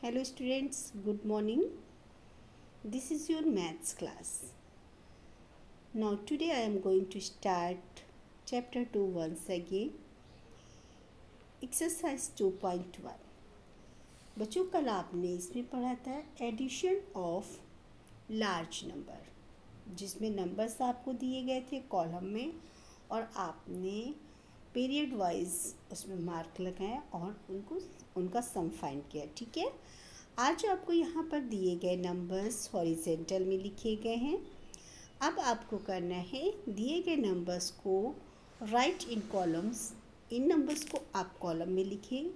Hello students, good morning. This is your maths class. Now today I am going to start chapter 2 once again. Exercise 2.1. बच्चों कल आपने इसमें पढ़ा था addition of large number, जिसमें numbers आपको दिए गए थे कॉलम में और आपने पीरियड वाइज उसमें मार्क लगाया और उनका सम फाइंड किया। ठीक है, आज आपको यहाँ पर दिए गए नंबर्स हॉरिजेंटल में लिखे गए हैं। अब आपको करना है दिए गए नंबर्स को राइट इन कॉलम्स। इन नंबर्स को आप कॉलम में लिखें।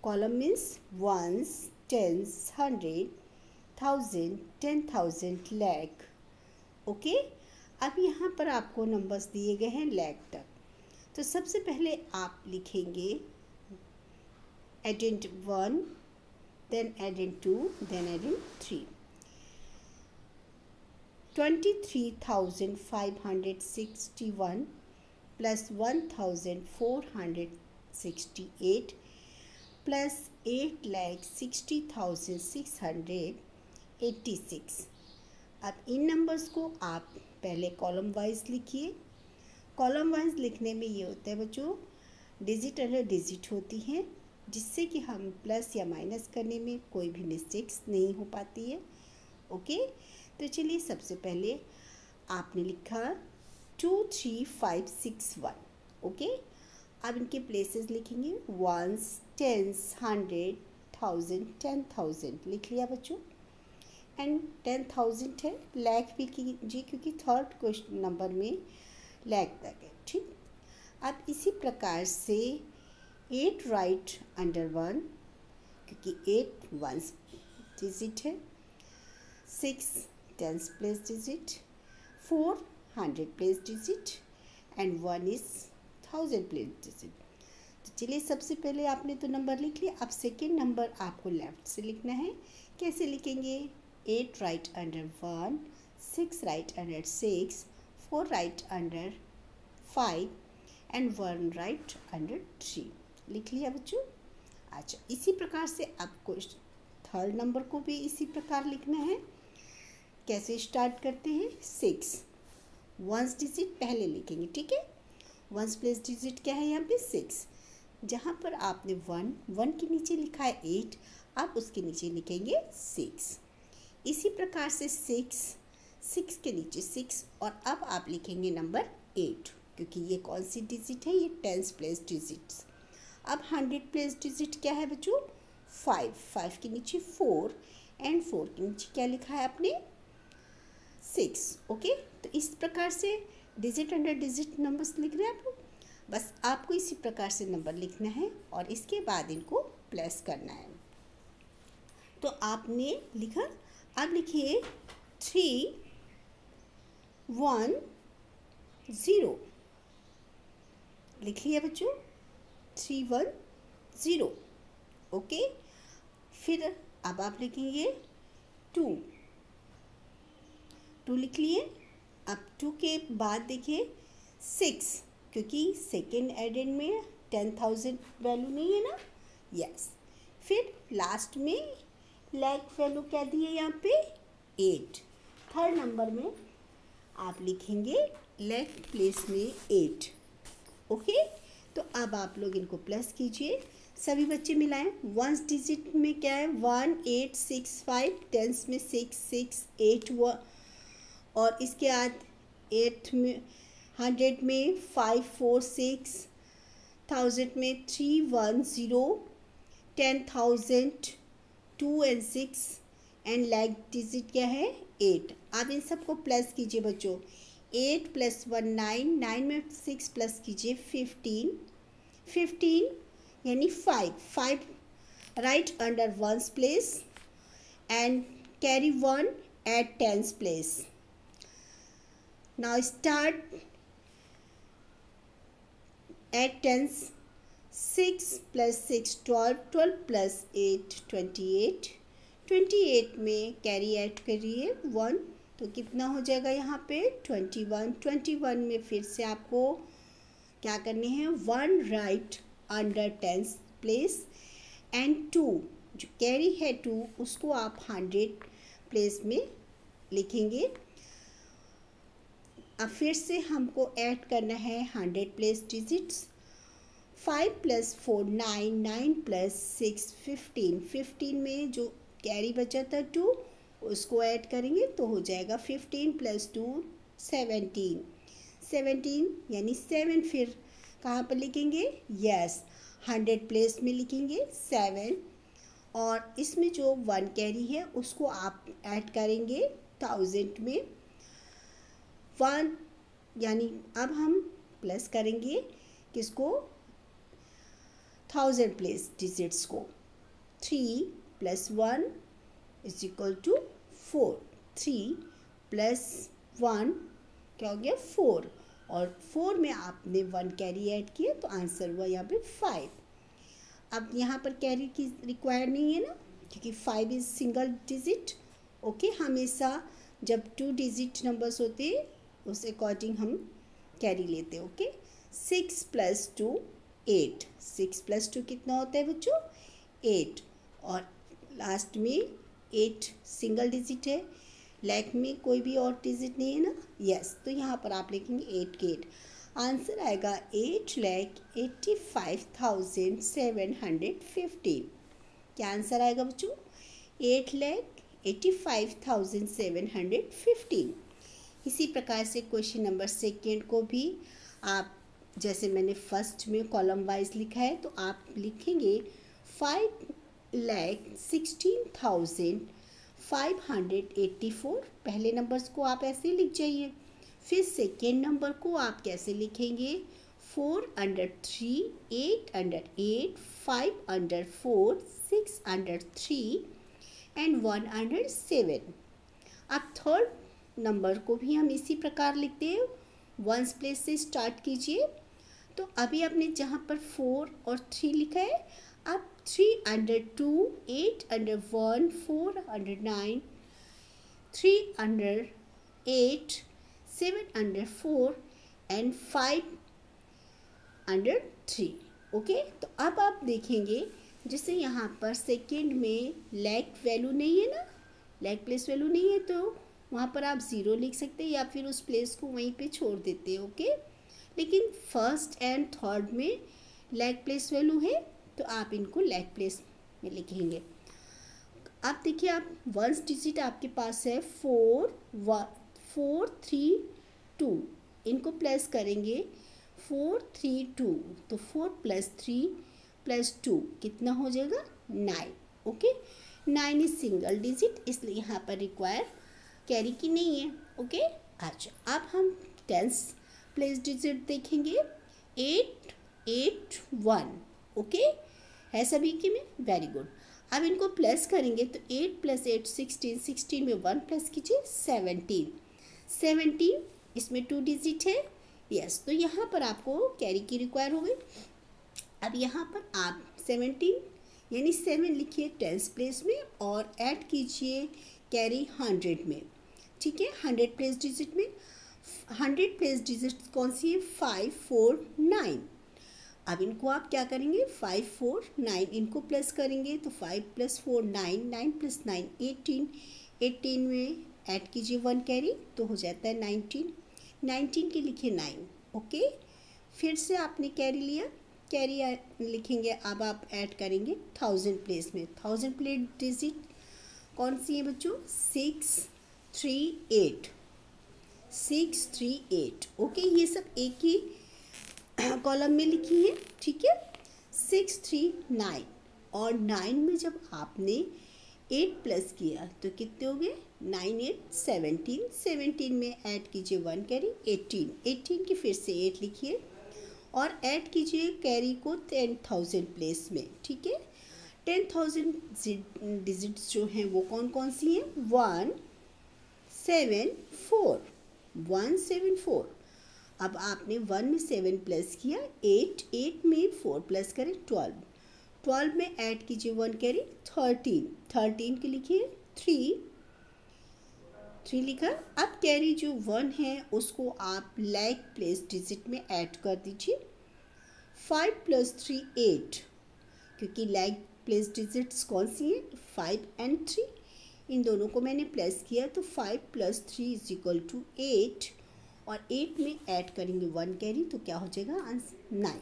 Column means ones, tens, 100, 1000, 10,000, lakh। Okay, अब यहाँ पर आपको नंबर्स दिए गए हैं lakh तक। तो सबसे पहले आप लिखेंगे addend 1, then addend 2, then addend 3। 23,561 plus 1,468 plus 8,60,686। अब इन नंबर्स को आप पहले कॉलम वाइज लिखिए। कॉलम वाइज लिखने में ये होता है बच्चों, डिजिट अंडर डिजिट होती हैं, जिससे कि हम प्लस या माइनस करने में कोई भी मिस्टेक्स नहीं हो पाती है। ओके, तो चलिए सबसे पहले आपने लिखा 23561। ओके, अब इनके प्लेसेस लिखेंगे वंस, टेंस, 100, 1000, 10,000 लिख लिया बच्चों। एंड 10,000 है, lakh भी कीजिए क्योंकि थर्ड क्वेश्चन नंबर में lakh तक है। ठीक, अब इसी प्रकार से 8 राइट अंडर 1 क्योंकि 8 वंस डिजिट है, 6 tens place digit, 4 100 place digit and 1 is 1000 place digit. तो चलिए सबसे पहले आपने तो नंबर लिख लिया। अब सेकेंड नंबर आपको लेफ्ट से लिखना है। कैसे लिखेंगे? 8 right under 1, 6 right under 6, 4 right under 5 and 1 right under 3 लिख लिया बच्चों। अच्छा, इसी प्रकार से आपको थर्ड नंबर को भी इसी प्रकार लिखना है। कैसे स्टार्ट करते हैं? 6 वंस डिजिट पहले लिखेंगे। ठीक है, वंस प्लेस डिजिट क्या है यहाँ पे? 6। जहाँ पर आपने 1 के नीचे लिखा है 8, आप उसके नीचे लिखेंगे 6। इसी प्रकार से 6 के नीचे 6 और अब आप लिखेंगे नंबर 8 क्योंकि ये कौन सी डिजिट है? ये टेंस प्लेस डिजिट्स। अब 100 प्लेस डिजिट क्या है बच्चों? 5 के नीचे 4 एंड 4 के नीचे क्या लिखा है आपने? 6। ओके, तो इस प्रकार से डिजिट अंडर डिजिट नंबर्स लिख रहे हैं आप लोग। बस आपको इसी प्रकार से नंबर लिखना है और इसके बाद इनको प्लस करना है। तो आपने लिखा, अब लिखिए 3 1 0 लिख लिया बच्चों। 3 1 0। ओके, फिर अब आप लिखेंगे 2 लिख लिए। अब 2 के बाद देखिए 6 क्योंकि सेकेंड एडेड में 10,000 वैल्यू नहीं है ना। यस, फिर लास्ट में lakh वैल्यू क्या दी है यहाँ पे? 8। थर्ड नंबर में आप लिखेंगे lakh प्लेस में 8। ओके, तो अब आप लोग इनको प्लस कीजिए। सभी बच्चे मिलाएं। वंस डिजिट में क्या है? 1 8 6 5, टेंस में 6 6 8 और इसके बाद 8 में 100 में 5 4 6, 1000 में 3 1 0, 10,000 2 and 6 एंड lakh डिजिट क्या है? 8। आप इन सबको प्लस कीजिए बच्चों। 8 + 1 9, 9 में 6 प्लस कीजिए 15 यानी 5 right under ones place and carry 1 at tens place. Now start at tens. 6 + 6 12, 12 + 8 28, 28 में कैरी ऐड करिए 1 तो कितना हो जाएगा यहाँ पे? 21। 21 में फिर से आपको क्या करने हैं? 1 right under tens place and 2 जो कैरी है 2 उसको आप 100 प्लेस में लिखेंगे। अब फिर से हमको ऐड करना है 100 प्लेस डिजिट्स। 5 + 4 9, 9 + 6 15, 15 में जो कैरी बचा था 2 उसको ऐड करेंगे तो हो जाएगा 15 + 2 17, 17 यानी 7 फिर कहाँ पर लिखेंगे? यस 100 प्लेस में लिखेंगे 7, और इसमें जो 1 कैरी है उसको आप ऐड करेंगे 1000 में 1, यानी अब हम प्लस करेंगे किसको? 1000 प्लेस डिजिट्स को। 3 + 1 = 4, 3 + 1 क्या हो गया? 4, और 4 में आपने 1 कैरी ऐड किया तो आंसर हुआ यहाँ पे 5। अब यहाँ पर कैरी की रिक्वायर नहीं है ना, क्योंकि 5 इज सिंगल डिजिट। ओके, हमेशा जब 2 डिजिट नंबर्स होते हैं उस अकॉर्डिंग हम कैरी लेते हैं। ओके, 6 + 2 8, 6 + 2 कितना होता है बच्चों? 8, और लास्ट में 8 सिंगल डिजिट है, लैक में कोई भी और डिजिट नहीं है ना। यस, तो यहाँ पर आप लिखेंगे 8 के 8, आंसर आएगा 8,85,715। क्या आंसर आएगा बच्चों? 8,85,715। इसी प्रकार से क्वेश्चन नंबर 2 को भी आप, जैसे मैंने फर्स्ट में कॉलम वाइज लिखा है तो आप लिखेंगे 5,16,584। पहले नंबर्स को आप ऐसे लिख जाइए। फिर सेकेंड नंबर को आप कैसे लिखेंगे? 4/3, 8/8, 5/4, 6/3 एंड 1/7। अब थर्ड नंबर को भी हम इसी प्रकार लिखते हैं, 1 प्लेस से स्टार्ट कीजिए। तो अभी आपने जहाँ पर 4 और 3 लिखा है, अब 3/2, 8/1, 4/9, 3/8, 7/4 एंड 5/3। ओके, तो अब आप देखेंगे जैसे यहाँ पर सेकेंड में लैक वैल्यू नहीं है ना, लैक प्लेस वैल्यू नहीं है, तो वहाँ पर आप 0 लिख सकते हैं या फिर उस प्लेस को वहीं पे छोड़ देते हैं। ओके, लेकिन फर्स्ट एंड थर्ड में लैक प्लेस वैल्यू है तो आप इनको लैक प्लेस में लिखेंगे। अब देखिए, आप 1 डिजिट आपके पास है 4 3 2, इनको प्लस करेंगे 4 3 2, तो 4 + 3 + 2 कितना हो जाएगा? 9। ओके, 9 इज सिंगल डिजिट, इसलिए यहाँ पर रिक्वायर कैरी की नहीं है। ओके, अच्छा, अब हम 10th प्लेस डिजिट देखेंगे 8 8 1। ओके, है सभी के में? Very good. अब इनको प्लस करेंगे तो 8 + 8 16, 16 में 1 प्लस कीजिए 17, 17 इसमें 2 डिजिट है। यस, तो यहाँ पर आपको कैरी की रिक्वायर हो गई। अब यहाँ पर आप 17 यानी 7 लिखिए 10th प्लेस में और ऐड कीजिए कैरी 100 में। ठीक है, 100 प्लेस डिजिट में 100 प्लेस डिजिट कौन सी है? 5 4 9। अब इनको आप क्या करेंगे? 5 4 9 इनको प्लस करेंगे तो 5 + 4 9, 9 + 9 18, 18 में ऐड कीजिए 1 कैरी तो हो जाता है 19, 19 के लिखिए 9। ओके, फिर से आपने कैरी लिया, कैरी लिखेंगे। अब आप ऐड करेंगे 1000 प्लेस में। 1000 प्लेस डिजिट कौन सी है बच्चों? 6 3 8, 6 3 8। ओके, ये सब एक ही कॉलम में लिखी है। ठीक है, 6 3 9, और 9 में जब आपने 8 प्लस किया तो कितने हो गए? 9 8 17, 17 में ऐड कीजिए 1 कैरी 18, 18 की फिर से 8 लिखिए और ऐड कीजिए कैरी को 10,000 प्लेस में। ठीक है, 10,000 डिजिट्स जो हैं वो कौन कौन सी हैं? 1 7 4, 1 7 4। अब आपने 1 में 7 प्लस किया, 8, 8 में 4 प्लस करें 12, 12 में ऐड कीजिए 1 कैरी 13, 13 के लिखिए 3, 3 लिखा। अब कैरी जो 1 है उसको आप लैक प्लेस डिजिट में ऐड कर दीजिए। 5 + 3 8, क्योंकि लैक प्लेस डिजिट्स कौन सी है, 5 and 3। इन दोनों को मैंने प्लस किया तो 5 + 3 = 8 और 8 में ऐड करेंगे 1 कैरी तो क्या हो जाएगा आंसर 9।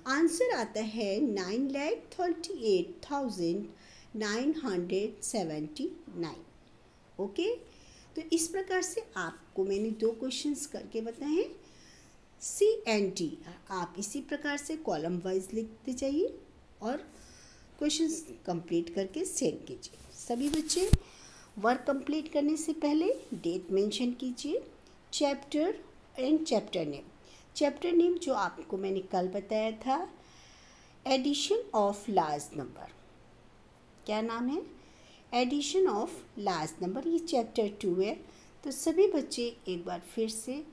आंसर आता है 9,38,979। ओके, तो इस प्रकार से आपको मैंने 2 क्वेश्चंस करके बताए हैं। C&D आप इसी प्रकार से कॉलम वाइज लिखते जाइए और क्वेश्चंस कंप्लीट करके सेंड कीजिए। सभी बच्चे वर्क कंप्लीट करने से पहले डेट मेंशन कीजिए, chapter and chapter name. Chapter name जो आपको मैंने कल बताया था, एडिशन ऑफ लार्ज नंबर। क्या नाम है, एडिशन ऑफ लार्ज नंबर। ये चैप्टर 2 है। तो सभी बच्चे एक बार फिर से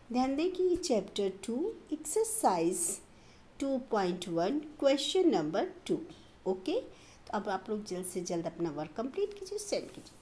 ध्यान दें कि ये chapter 2 exercise 2.1 question number 2। Okay, तो अब आप लोग जल्द से जल्द अपना वर्क कंप्लीट कीजिए, सेंड कीजिए।